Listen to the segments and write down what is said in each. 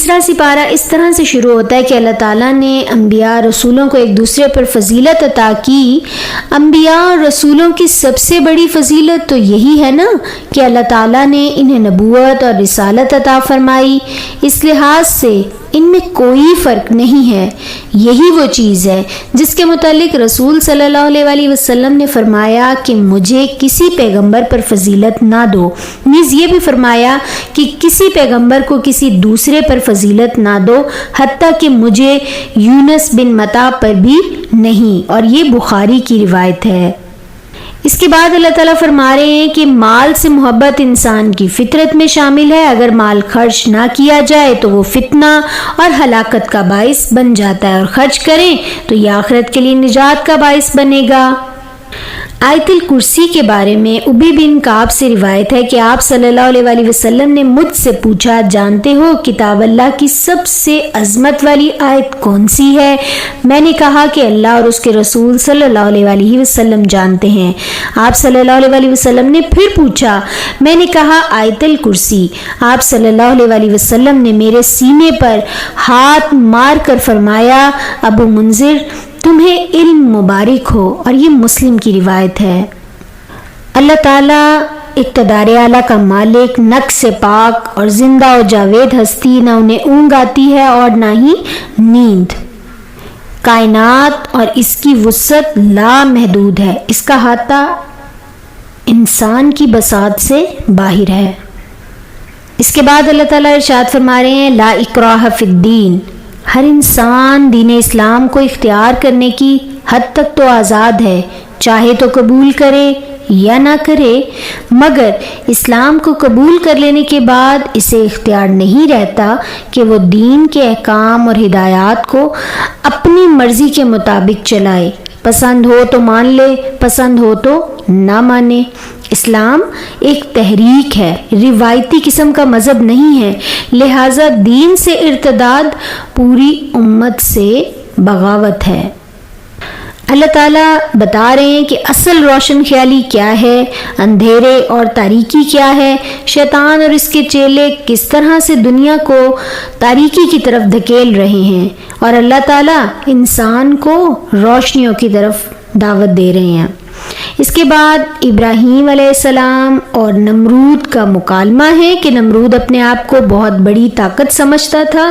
تیسرا سپارہ اس طرح سے شروع ہوتا ہے کہ اللہ تعالیٰ نے انبیاء رسولوں کو ایک دوسرے پر فضیلت عطا کی۔ انبیاء اور رسولوں کی سب سے بڑی فضیلت تو یہی ہے نا کہ اللہ تعالیٰ نے انہیں نبوت اور رسالت عطا فرمائی۔ اس لحاظ سے ان میں کوئی فرق نہیں ہے۔ یہی وہ چیز ہے جس کے متعلق رسول صلی اللہ علیہ وسلم نے فرمایا کہ مجھے کسی پیغمبر پر فضیلت نہ دو، نیز یہ بھی فرمایا کہ کسی پیغمبر کو کسی دوسرے پر فضیلت نہ دو، حتیٰ کہ مجھے یونس بن متی پر بھی نہیں، اور یہ بخاری کی روایت ہے۔ اس کے بعد اللہ تعالیٰ فرما رہے ہیں کہ مال سے محبت انسان کی فطرت میں شامل ہے۔ اگر مال خرچ نہ کیا جائے تو وہ فتنہ اور ہلاکت کا باعث بن جاتا ہے، اور خرچ کریں تو یہ آخرت کے لیے نجات کا باعث بنے گا۔ آیت الکرسی کے بارے میں ابی بن کعب سے روایت ہے کہ آپ صلی اللہ علیہ وسلم نے مجھ سے پوچھا، جانتے ہو کتاب اللہ کی سب سے عظمت والی آیت کون سی ہے؟ میں نے کہا کہ اللہ اور اس کے رسول صلی اللہ علیہ وسلم جانتے ہیں۔ آپ صلی اللہ علیہ وسلم نے پھر پوچھا، میں نے کہا آیت الکرسی۔ آپ صلی اللہ علیہ وسلم نے میرے سینے پر ہاتھ مار کر فرمایا، ابو منذر تمہیں علم مبارک ہو، اور یہ مسلم کی روایت ہے۔ اللہ تعالیٰ اقتدار اعلیٰ کا مالک، نقص سے پاک اور زندہ و جاوید ہستی، نہ انہیں اونگ آتی ہے اور نہ ہی نیند۔ کائنات اور اس کی وسعت لامحدود ہے، اس کا احاطہ انسان کی بساط سے باہر ہے۔ اس کے بعد اللہ تعالیٰ ارشاد فرما رہے ہیں، لا اکراہ فی الدین، ہر انسان دین اسلام کو اختیار کرنے کی حد تک تو آزاد ہے، چاہے تو قبول کرے یا نہ کرے، مگر اسلام کو قبول کر لینے کے بعد اسے اختیار نہیں رہتا کہ وہ دین کے احکام اور ہدایات کو اپنی مرضی کے مطابق چلائے، پسند ہو تو مان لے، پسند ہو تو نہ مانے۔ اسلام ایک تحریک ہے، روایتی قسم کا مذہب نہیں ہے، لہٰذا دین سے ارتداد پوری امت سے بغاوت ہے۔ اللہ تعالیٰ بتا رہے ہیں کہ اصل روشن خیالی کیا ہے، اندھیرے اور تاریکی کیا ہے، شیطان اور اس کے چیلے کس طرح سے دنیا کو تاریکی کی طرف دھکیل رہے ہیں، اور اللہ تعالیٰ انسان کو روشنیوں کی طرف دعوت دے رہے ہیں۔ اس کے بعد ابراہیم علیہ السلام اور نمرود کا مکالمہ ہے کہ نمرود اپنے آپ کو بہت بڑی طاقت سمجھتا تھا،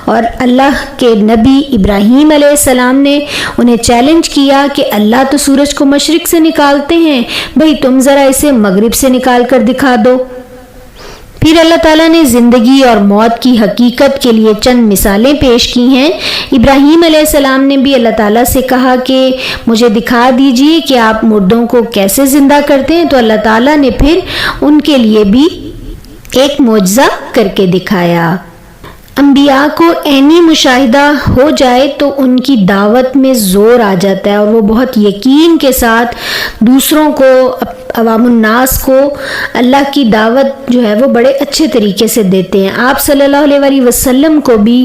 اور اللہ کے نبی ابراہیم علیہ السلام نے انہیں چیلنج کیا کہ اللہ تو سورج کو مشرق سے نکالتے ہیں، بھئی تم ذرا اسے مغرب سے نکال کر دکھا دو۔ پھر اللہ تعالیٰ نے زندگی اور موت کی حقیقت کے لیے چند مثالیں پیش کی ہیں۔ ابراہیم علیہ السلام نے بھی اللہ تعالیٰ سے کہا کہ مجھے دکھا دیجئے کہ آپ مردوں کو کیسے زندہ کرتے ہیں، تو اللہ تعالیٰ نے پھر ان کے لیے بھی ایک معجزہ کر کے دکھایا۔ انبیاء کو عینی مشاہدہ ہو جائے تو ان کی دعوت میں زور آ جاتا ہے، اور وہ بہت یقین کے ساتھ دوسروں کو، عوام الناس کو اللہ کی دعوت جو ہے وہ بڑے اچھے طریقے سے دیتے ہیں۔ آپ صلی اللہ علیہ وسلم کو بھی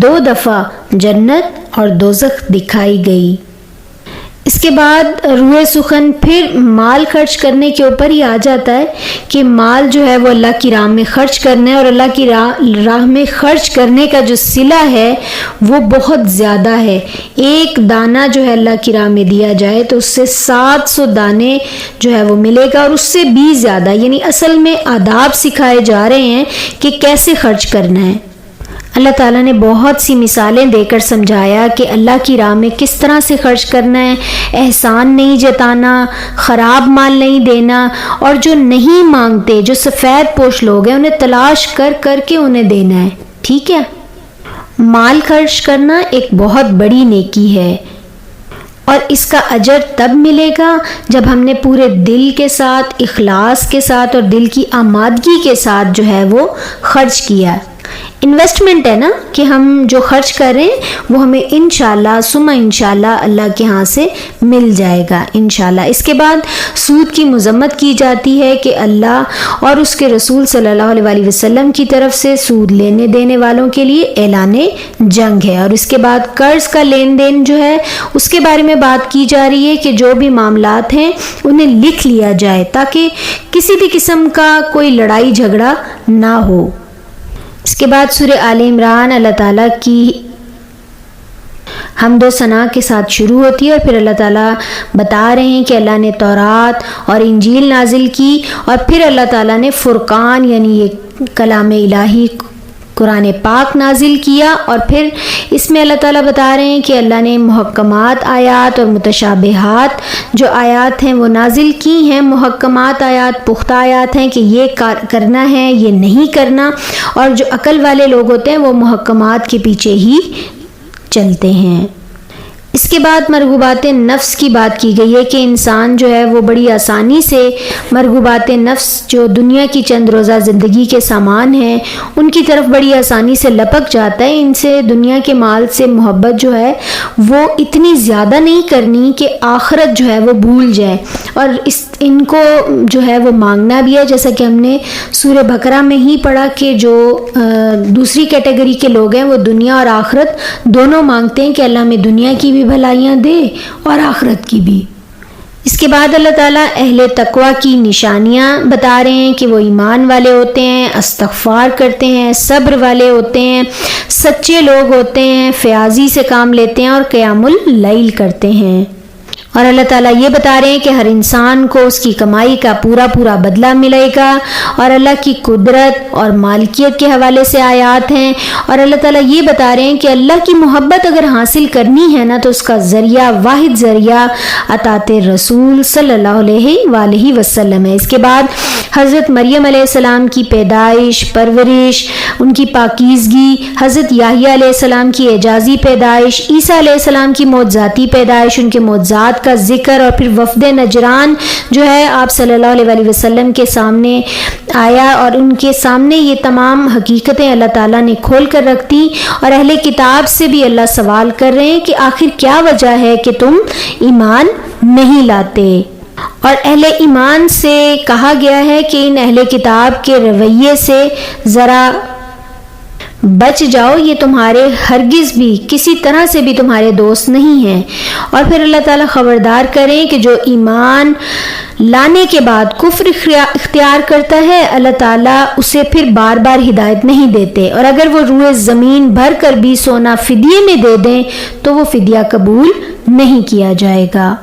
2 دفعہ جنت اور دوزخ دکھائی گئی۔ اس کے بعد روح سخن پھر مال خرچ کرنے کے اوپر ہی آ جاتا ہے کہ مال جو ہے وہ اللہ کی راہ میں خرچ کرنا ہے، اور اللہ کی راہ میں خرچ کرنے کا جو صلہ ہے وہ بہت زیادہ ہے۔ ایک دانہ جو ہے اللہ کی راہ میں دیا جائے تو اس سے 700 دانے جو ہے وہ ملے گا، اور اس سے بھی زیادہ، یعنی اصل میں آداب سکھائے جا رہے ہیں کہ کیسے خرچ کرنا ہے۔ اللہ تعالیٰ نے بہت سی مثالیں دے کر سمجھایا کہ اللہ کی راہ میں کس طرح سے خرچ کرنا ہے، احسان نہیں جتانا، خراب مال نہیں دینا، اور جو نہیں مانگتے، جو سفید پوش لوگ ہیں، انہیں تلاش کر کر کے انہیں دینا ہے۔ ٹھیک ہے، مال خرچ کرنا ایک بہت بڑی نیکی ہے، اور اس کا اجر تب ملے گا جب ہم نے پورے دل کے ساتھ، اخلاص کے ساتھ اور دل کی آمادگی کے ساتھ جو ہے وہ خرچ کیا۔ انویسٹمنٹ ہے نا کہ ہم جو خرچ کر رہے ہیں وہ ہمیں انشاءاللہ ثم انشاءاللہ اللہ کے ہاں سے مل جائے گا انشاءاللہ۔ اس کے بعد سود کی مذمت کی جاتی ہے کہ اللہ اور اس کے رسول صلی اللہ علیہ وسلم کی طرف سے سود لینے دینے والوں کے لیے اعلان جنگ ہے۔ اور اس کے بعد قرض کا لین دین جو ہے اس کے بارے میں بات کی جا رہی ہے کہ جو بھی معاملات ہیں انہیں لکھ لیا جائے تاکہ کسی بھی قسم کا کوئی لڑائی جھگڑا نہ ہو۔ اس کے بعد سورہ آل عمران اللہ تعالیٰ کی حمد و ثنا کے ساتھ شروع ہوتی ہے، اور پھر اللہ تعالیٰ بتا رہے ہیں کہ اللہ نے تورات اور انجیل نازل کی، اور پھر اللہ تعالیٰ نے فرقان یعنی یہ کلام الہی قرآن پاک نازل کیا، اور پھر اس میں اللہ تعالیٰ بتا رہے ہیں کہ اللہ نے محکمات آیات اور متشابہات جو آیات ہیں وہ نازل کی ہیں۔ محکمات آیات پختہ آیات ہیں کہ یہ کرنا ہے، یہ نہیں کرنا، اور جو عقل والے لوگ ہوتے ہیں وہ محکمات کے پیچھے ہی چلتے ہیں۔ اس کے بعد مرغوبات نفس کی بات کی گئی ہے کہ انسان جو ہے وہ بڑی آسانی سے مرغوبات نفس جو دنیا کی چند روزہ زندگی کے سامان ہیں ان کی طرف بڑی آسانی سے لپک جاتا ہے۔ ان سے دنیا کے مال سے محبت جو ہے وہ اتنی زیادہ نہیں کرنی کہ آخرت جو ہے وہ بھول جائے، اور ان کو جو ہے وہ مانگنا بھی ہے، جیسا کہ ہم نے سورہ بقرہ میں ہی پڑھا کہ جو دوسری کیٹیگری کے لوگ ہیں وہ دنیا اور آخرت دونوں مانگتے ہیں کہ اللہ میں دنیا کی بھی بھلائیاں دے اور آخرت کی بھی۔ اس کے بعد اللہ تعالیٰ اہل تقوی کی نشانیاں بتا رہے ہیں کہ وہ ایمان والے ہوتے ہیں، استغفار کرتے ہیں، صبر والے ہوتے ہیں، سچے لوگ ہوتے ہیں، فیاضی سے کام لیتے ہیں اور قیام اللیل کرتے ہیں۔ اور اللہ تعالیٰ یہ بتا رہے ہیں کہ ہر انسان کو اس کی کمائی کا پورا پورا بدلہ ملے گا، اور اللہ کی قدرت اور مالکیت کے حوالے سے آیات ہیں، اور اللہ تعالیٰ یہ بتا رہے ہیں کہ اللہ کی محبت اگر حاصل کرنی ہے نا تو اس کا ذریعہ، واحد ذریعہ اطاعت رسول صلی اللہ علیہ وآلہ وسلم ہے۔ اس کے بعد حضرت مریم علیہ السلام کی پیدائش، پرورش، ان کی پاکیزگی، حضرت یحییٰ علیہ السلام کی اعجازی پیدائش، عیسیٰ علیہ السلام کی معجزاتی پیدائش، ان کے معجزات کا ذکر، اور پھر وفد نجران جو ہے آپ صلی اللہ علیہ وآلہ وسلم کے سامنے آیا، اور ان کے سامنے یہ تمام حقیقتیں اللہ تعالیٰ نے کھول کر رکھ دی، اور اہل کتاب سے بھی اللہ سوال کر رہے ہیں کہ آخر کیا وجہ ہے کہ تم ایمان نہیں لاتے، اور اہل ایمان سے کہا گیا ہے کہ ان اہل کتاب کے رویے سے ذرا بچ جاؤ، یہ تمہارے ہرگز بھی کسی طرح سے بھی تمہارے دوست نہیں ہیں۔ اور پھر اللہ تعالیٰ خبردار کریں کہ جو ایمان لانے کے بعد کفر اختیار کرتا ہے اللہ تعالیٰ اسے پھر بار بار ہدایت نہیں دیتے، اور اگر وہ روئے زمین بھر کر بھی سونا فدیے میں دے دیں تو وہ فدیہ قبول نہیں کیا جائے گا۔